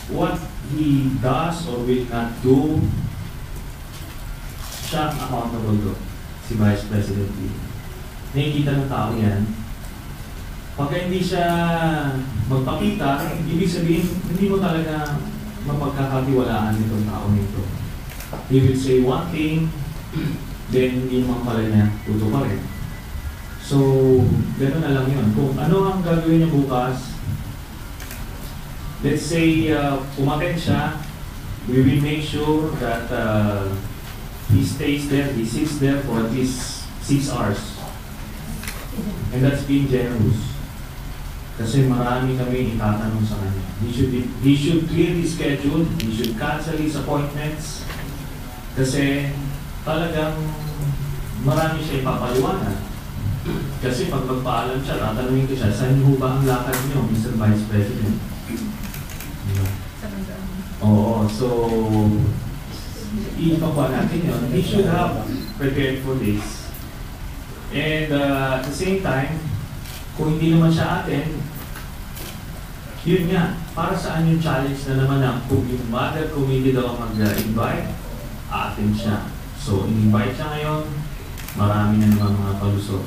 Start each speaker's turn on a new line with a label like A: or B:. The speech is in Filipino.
A: What he does or will not do, siya ang accountable to, si Vice President Lee. Nakikita ng tao yan. Pagka hindi siya magpakita, ibig sabihin, hindi mo talaga mapagkakatiwalaan itong tao nito. He will say one thing, then hindi naman pala niya tutuparin. So, gano'n na lang yun. Kung ano ang gagawin niya bukas, let's say, umattend siya, we will make sure that he stays there, he sits there for at least 6 hours. And that's being generous. Kasi marami kami itatanong sa kanya. He should clear his schedule, he should cancel his appointments. Kasi talagang marami siya ipapaliwanag. Kasi pag magpaalam siya, tatanungin ko siya, saan niyo ba ang lakad niyo, Mr. Vice President? Oo, so ipakuha natin yun. He should have prepared for this. And at the same time, kung hindi naman siya attend, yun nga, para saan yung challenge na naman na kung yung mother committee daw mag-invite, attend siya. So, in-invite siya ngayon, marami na naman mga palusot.